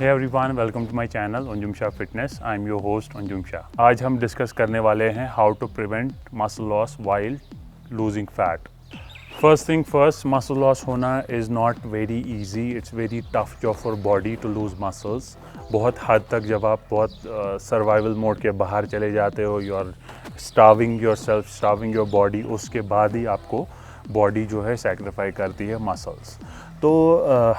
Hey everyone, welcome to my channel Anjum Shah Fitness. I'm your host Anjum Shah. आज हम discuss करने वाले हैं how to prevent muscle loss while losing fat. First thing first, muscle loss होना is not very easy. It's very tough job for body to lose muscles. बहुत हद तक जब आप बहुत सर्वाइवल मोड के बाहर चले जाते हो, you are starving yourself, starving your body, उसके बाद ही आपको बॉडी जो है सेक्रीफाई करती है मसल्स। तो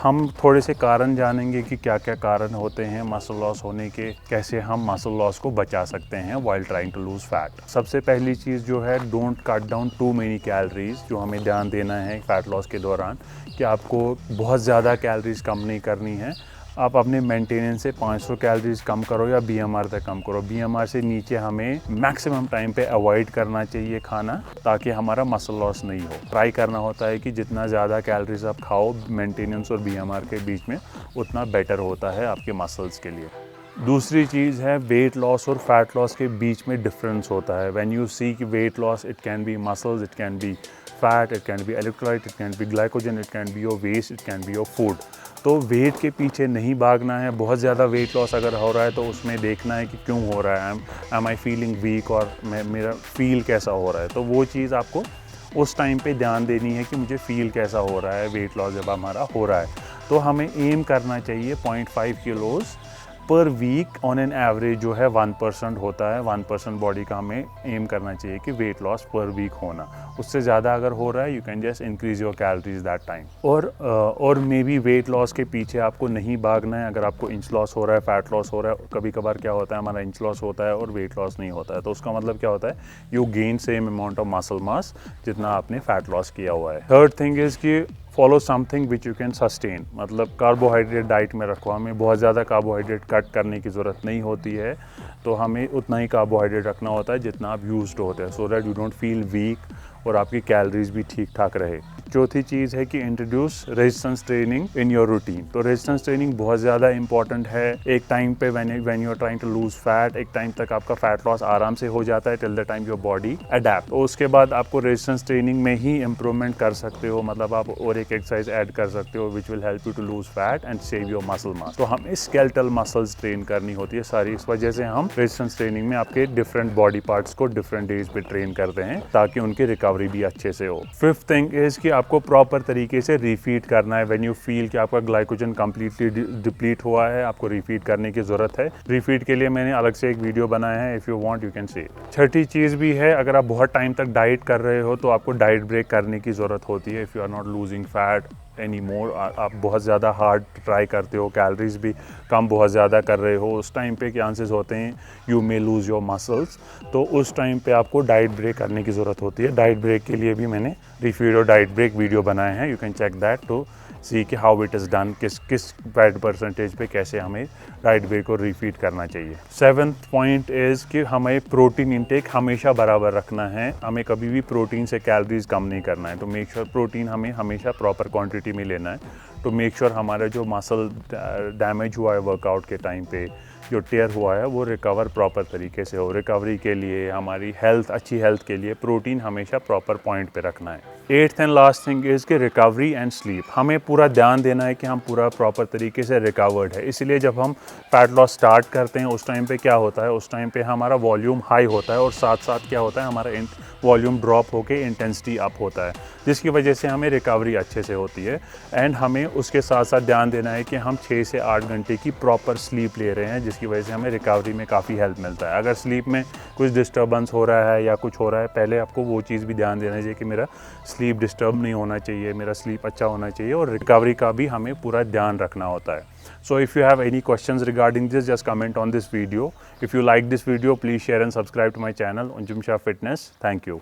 हम थोड़े से कारण जानेंगे कि क्या क्या कारण होते हैं मसल लॉस होने के, कैसे हम मसल लॉस को बचा सकते हैं while trying to lose fat. सबसे पहली चीज़ जो है, don't cut down too many calories. जो हमें ध्यान देना है फैट लॉस के दौरान कि आपको बहुत ज़्यादा कैलोरीज कम नहीं करनी है। आप अपने मेंटेनेंस से 500 कैलोरीज कम करो या बीएमआर तक कम करो। बीएमआर से नीचे हमें मैक्सिमम टाइम पे अवॉइड करना चाहिए खाना, ताकि हमारा मसल लॉस नहीं हो। ट्राई करना होता है कि जितना ज़्यादा कैलोरीज आप खाओ मेंटेनेंस और बीएमआर के बीच में, उतना बेटर होता है आपके मसल्स के लिए। दूसरी चीज़ है, वेट लॉस और फैट लॉस के बीच में डिफरेंस होता है। व्हेन यू सी कि weight loss, it can be muscles, it can be fat, it can be electrolyte, it can be glycogen, it can be your waste, it can be your food. तो weight के पीछे नहीं भागना है। बहुत ज़्यादा weight loss अगर हो रहा है तो उसमें देखना है कि क्यों हो रहा है, एम आई फीलिंग वीक, और मेरा फील कैसा हो रहा है। तो वो चीज़ आपको उस टाइम पे ध्यान देनी है कि मुझे फील कैसा हो रहा है वेट लॉस जब हमारा हो रहा है। तो हमें एम करना चाहिए 0.5 किलोज़ पर वीक ऑन एन एवरेज जो है 1% होता है। 1% बॉडी का हमें एम करना चाहिए कि वेट लॉस पर वीक होना। उससे ज़्यादा अगर हो रहा है, you can just increase your calories that time. और मे बी वेट लॉस के पीछे आपको नहीं भागना है। अगर आपको इंच लॉस हो रहा है, फैट लॉस हो रहा है, कभी कभार क्या होता है हमारा इंच लॉस होता है और वेट लॉस नहीं होता है, तो उसका मतलब क्या होता है, you gain same amount of muscle mass जितना आपने फैट लॉस किया हुआ है। थर्ड थिंग इज़ कि follow something which you can sustain. मतलब कार्बोहाइड्रेट डाइट में रखो। हमें बहुत ज़्यादा कार्बोहाइड्रेट कट करने की ज़रूरत नहीं होती है, तो हमें उतना ही कार्बोहाइड्रेट रखना होता है जितना आप यूज्ड होते हैं, so that you don't feel weak और आपकी कैलोरीज भी ठीक ठाक रहे। चौथी चीज़ है कि introduce resistance training in your routine. तो रेजिस्टेंस ट्रेनिंग बहुत ज़्यादा इंपॉर्टेंट है। एक टाइम पे when you are trying to lose fat, एक टाइम तक आपका फैट लॉस आराम से हो जाता है till the time your body adapt. तो उसके बाद आपको रेजिस्टेंस ट्रेनिंग में ही इंप्रूवमेंट कर सकते हो। मतलब आप और एक एक्सरसाइज ऐड कर सकते हो which will help you to lose fat and save your muscle mass. तो हमें स्केलेटल मसल्स ट्रेन करनी होती है सारी। इस वजह से हम रेजिस्टेंस ट्रेनिंग में आपके डिफरेंट बॉडी पार्ट्स को डिफरेंट डेज पे ट्रेन करते हैं, ताकि उनकी रिकवरी भी अच्छे से हो। फिफ्थ थिंग इज कि आपको प्रॉपर तरीके से रिफीड करना है। व्हेन यू फील कि आपका ग्लाइकोजन कंप्लीटली डिप्लीट हुआ है, आपको रिफीड करने की जरूरत है। रिफीड के लिए मैंने अलग से एक वीडियो बनाया है, if you want you can see. छठी चीज़ भी है, अगर आप बहुत टाइम तक डाइट कर रहे हो तो आपको डाइट ब्रेक करने की ज़रूरत होती है। If you are not losing fat any more, आप बहुत ज़्यादा हार्ड ट्राई करते हो, कैलोरीज भी कम बहुत ज़्यादा कर रहे हो, उस टाइम पे चांसेस होते हैं you may lose your muscles. तो उस टाइम पे आपको डाइट ब्रेक करने की ज़रूरत होती है। डाइट ब्रेक के लिए भी मैंने रिफीड और डाइट ब्रेक वीडियो बनाए हैं, you can check that to see कि हाउ इट इज़ डन, किस फैट परसेंटेज पे कैसे हमें डाइट ब्रेक को रिफीड करना चाहिए। सेवन्थ पॉइंट इज़ कि हमें प्रोटीन इंटेक हमेशा बराबर रखना है। हमें कभी भी प्रोटीन से कैलोरीज कम नहीं करना है। तो मेक श्योर प्रोटीन हमें हमेशा प्रॉपर क्वांटिटी में लेना है, टू मेक श्योर हमारा जो मसल डैमेज हुआ है वर्कआउट के टाइम पे, जो टेयर हुआ है, वो रिकवर प्रॉपर तरीके से हो। रिकवरी के लिए, हमारी हेल्थ, अच्छी हेल्थ के लिए प्रोटीन हमेशा प्रॉपर पॉइंट पे रखना है। Eighth and last thing is कि रिकवरी एंड स्लीप। हमें पूरा ध्यान देना है कि हम पूरा प्रॉपर तरीके से रिकवर्ड है। इसलिए जब हम फैट लॉस स्टार्ट करते हैं, उस टाइम पे क्या होता है, उस टाइम पे हमारा वॉल्यूम हाई होता है और साथ साथ क्या होता है, हमारा वॉल्यूम ड्रॉप होके इंटेंसिटी अप होता है, जिसकी वजह से हमें रिकवरी अच्छे से होती है। एंड हमें उसके साथ साथ ध्यान देना है कि हम 6 से 8 घंटे की प्रॉपर स्लीप ले रहे हैं, जिसकी वजह से हमें रिकवरी में काफ़ी हेल्प मिलता है। अगर स्लीप में कुछ डिस्टर्बेंस हो रहा है या कुछ हो रहा है, पहले आपको वो चीज़ भी ध्यान देना चाहिए कि मेरा स्लीप डिस्टर्ब नहीं होना चाहिए, मेरा स्लीप अच्छा होना चाहिए, और रिकवरी का भी हमें पूरा ध्यान रखना होता है। So if you have any questions regarding this, just comment on this video. If you like this video, please share and subscribe to my channel Anjum Shah Fitness. Thank you.